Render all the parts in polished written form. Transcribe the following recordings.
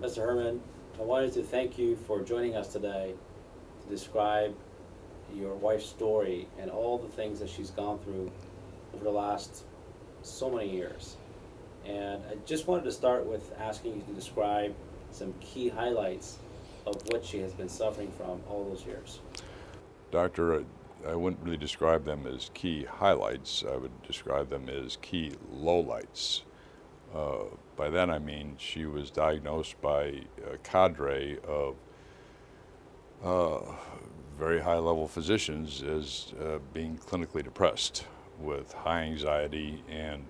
Mr. Herman, I wanted to thank you for joining us today to describe your wife's story and all the things that she's gone through over the last so many years. And I just wanted to start with asking you to describe some key highlights of what she has been suffering from all those years. Doctor, I wouldn't really describe them as key highlights. I would describe them as key lowlights. By that I mean she was diagnosed by a cadre of very high-level physicians as being clinically depressed with high anxiety and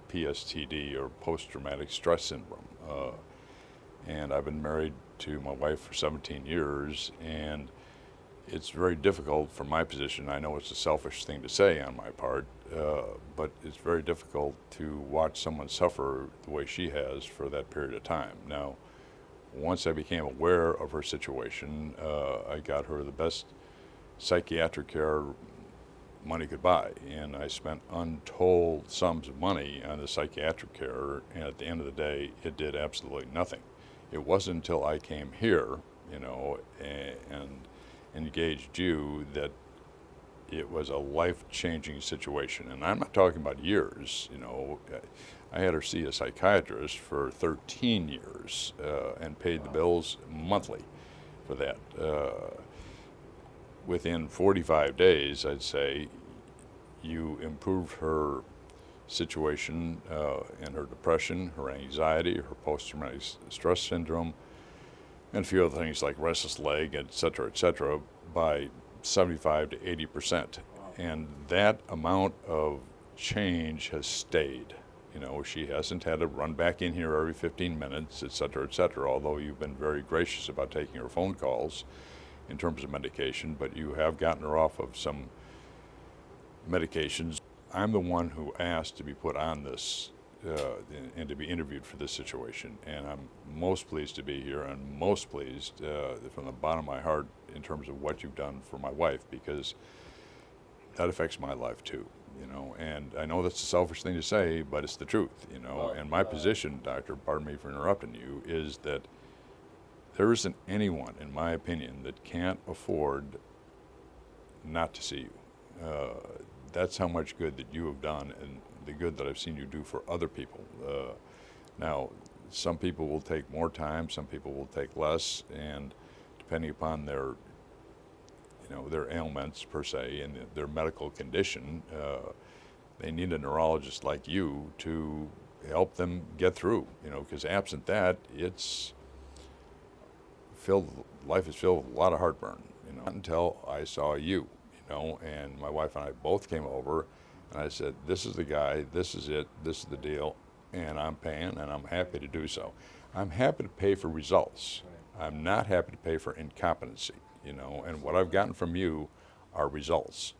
PSTD, or post-traumatic stress syndrome. And I've been married to my wife for 17 years, and it's very difficult from my position. I know it's a selfish thing to say on my part, but it's very difficult to watch someone suffer the way she has for that period of time. Now, once I became aware of her situation, I got her the best psychiatric care money could buy, and I spent untold sums of money on the psychiatric care, and at the end of the day, it did absolutely nothing. It wasn't until I came here, and engaged you that it was a life-changing situation. And I'm not talking about years. I had her see a psychiatrist for 13 years and paid the bills monthly for that. Within 45 days, I'd say, you improved her situation and her depression, her anxiety, her post-traumatic stress syndrome, and a few other things like restless leg, et cetera, by 75 to 80%. And that amount of change has stayed. She hasn't had to run back in here every 15 minutes, et cetera, although you've been very gracious about taking her phone calls in terms of medication, but you have gotten her off of some medications. I'm the one who asked to be put on this and to be interviewed for this situation, and I'm most pleased to be here, and most pleased from the bottom of my heart in terms of what you've done for my wife, because that affects my life too, and I know that's a selfish thing to say, but it's the truth, and my position, doctor, pardon me for interrupting you, is that there isn't anyone, in my opinion, that can't afford not to see you. That's how much good that you have done, and the good that I've seen you do for other people. Now, some people will take more time, some people will take less, and depending upon their ailments per se and their medical condition, they need a neurologist like you to help them get through. Because absent that, life is filled with a lot of heartburn. Not until I saw you. And my wife and I both came over, and I said, this is the guy, this is it, this is the deal, and I'm paying, and I'm happy to do so. I'm happy to pay for results. I'm not happy to pay for incompetency, and what I've gotten from you are results,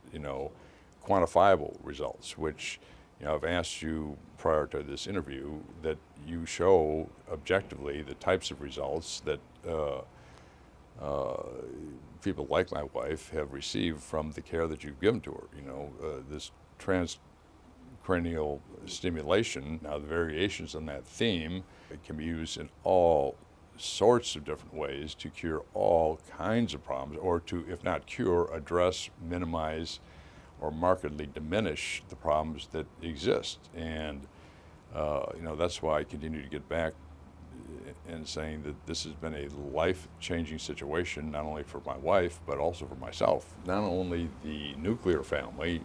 quantifiable results, which, I've asked you prior to this interview that you show objectively the types of results that people like my wife have received from the care that you've given to her. This transcranial stimulation, now the variations on that theme, it can be used in all sorts of different ways to cure all kinds of problems, or to, if not cure, address, minimize, or markedly diminish the problems that exist. And that's why I continue to get back and saying that this has been a life-changing situation, not only for my wife, but also for myself. Not only the nuclear family,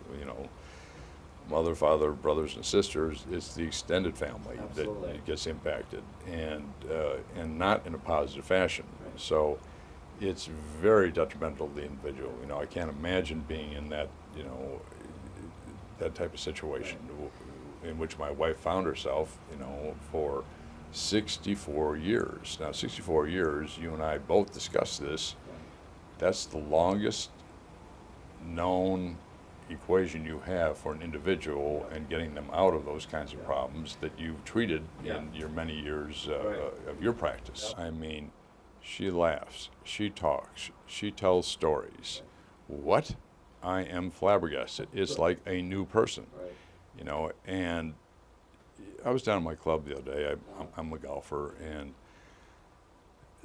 mother, father, brothers, and sisters, it's the extended family Absolutely. that gets impacted, and not in a positive fashion. So it's very detrimental to the individual. I can't imagine being in that, that type of situation in which my wife found herself, for 64 years. Now, 64 years, you and I both discussed this. That's the longest known equation you have for an individual and getting them out of those kinds of problems that you've treated in your many years of your practice. I mean, she laughs, she talks, she tells stories. What? I am flabbergasted. It's like a new person, and I was down at my club the other day. I'm a golfer, and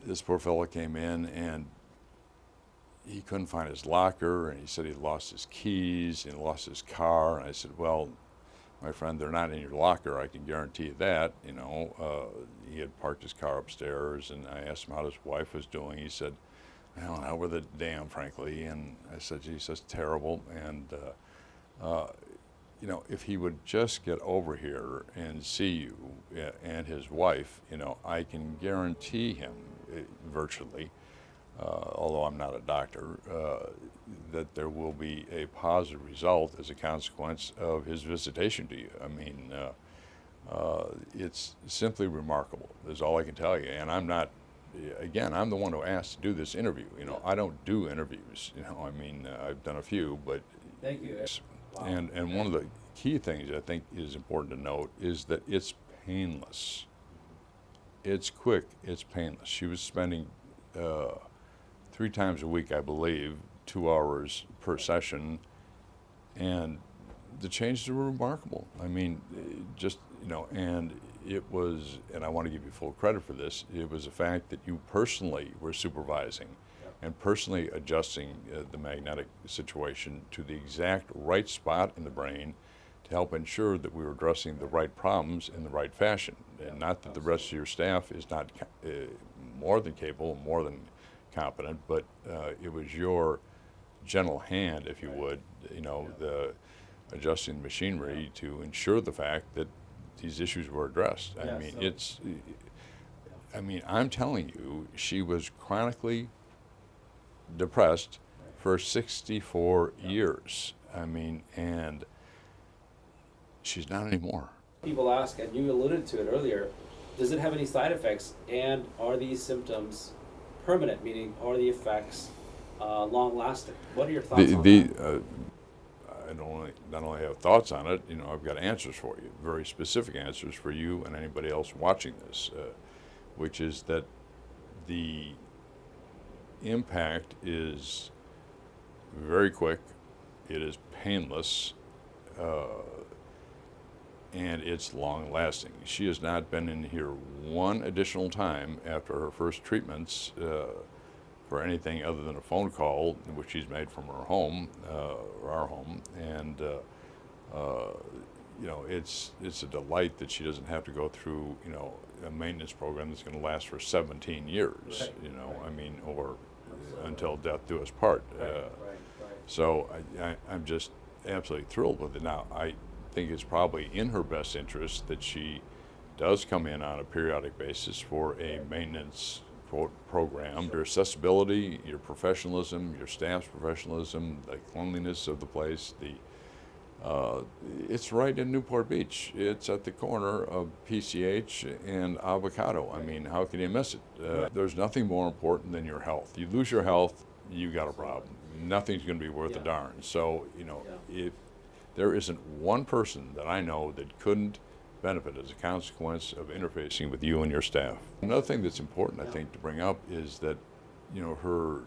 this poor fellow came in and he couldn't find his locker, and he said he lost his keys and lost his car. And I said, well, my friend, they're not in your locker. I can guarantee you that. He had parked his car upstairs, and I asked him how his wife was doing. He said, well, now with a dam, frankly. And I said, geez, that's terrible. And, if he would just get over here and see you and his wife, I can guarantee him virtually, although I'm not a doctor, that there will be a positive result as a consequence of his visitation to you. I mean, it's simply remarkable, is all I can tell you. And I'm not, again, I'm the one who asked to do this interview. I don't do interviews. I've done a few, but. Thank you. Wow. And one of the key things I think is important to note is that it's painless. It's quick, it's painless. She was spending 3 times a week, I believe, 2 hours per session, and the changes were remarkable. And it was, and I want to give you full credit for this, it was the fact that you personally were supervising and personally adjusting the magnetic situation to the exact right spot in the brain to help ensure that we were addressing the right problems in the right fashion. And not that the rest of your staff is not more than capable, more than competent, but it was your gentle hand, if you would, the adjusting the machinery to ensure the fact that these issues were addressed. I'm telling you, she was chronically depressed for 64 years. And she's not anymore. People ask, and you alluded to it earlier, does it have any side effects, and are these symptoms permanent, meaning are the effects long-lasting? What are your thoughts on that? I not only have thoughts on it, I've got answers for you, very specific answers for you and anybody else watching this, which is that the impact is very quick, it is painless, and it's long-lasting. She has not been in here one additional time after her first treatments for anything other than a phone call, which she's made from her home, or our home, and it's a delight that she doesn't have to go through a maintenance program that's going to last for 17 years, or until death do us part. So I'm just absolutely thrilled with it. Now, I think it's probably in her best interest that she does come in on a periodic basis for a maintenance program. Your accessibility, your professionalism, your staff's professionalism, the cleanliness of the place, it's right in Newport Beach. It's at the corner of PCH and Avocado. How can you miss it? There's nothing more important than your health. You lose your health, you got a problem. Nothing's going to be worth a darn. So, if there isn't one person that I know that couldn't benefit as a consequence of interfacing with you and your staff. Another thing that's important, I think, to bring up is that, her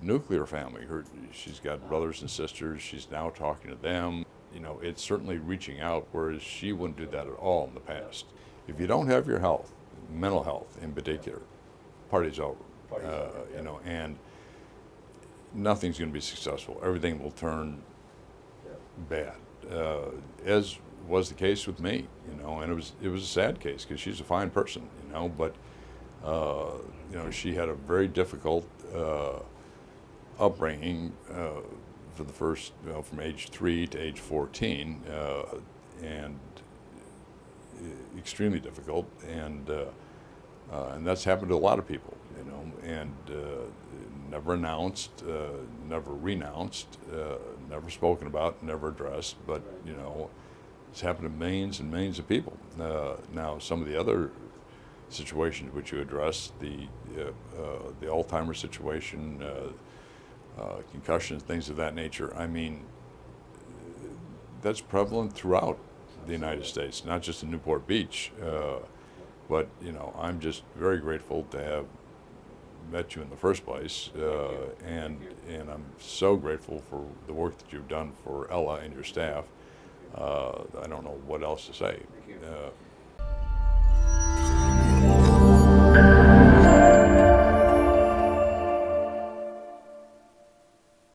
nuclear family, she's got brothers and sisters, she's now talking to them. It's certainly reaching out, whereas she wouldn't do that at all in the past. If you don't have your health, mental health in particular, party's over. And nothing's going to be successful. Everything will turn bad, as was the case with me, and it was a sad case because she's a fine person, but she had a very difficult upbringing for the first, from age 3 to age 14, and extremely difficult, and that's happened to a lot of people, and never announced, never renounced, never spoken about, never addressed, but it's happened to millions and millions of people. Now, some of the other situations which you address, the Alzheimer's situation, concussions, things of that nature, that's prevalent throughout the United States, not just in Newport Beach. But I'm just very grateful to have met you in the first place, and I'm so grateful for the work that you've done for Ella and your staff. I don't know what else to say.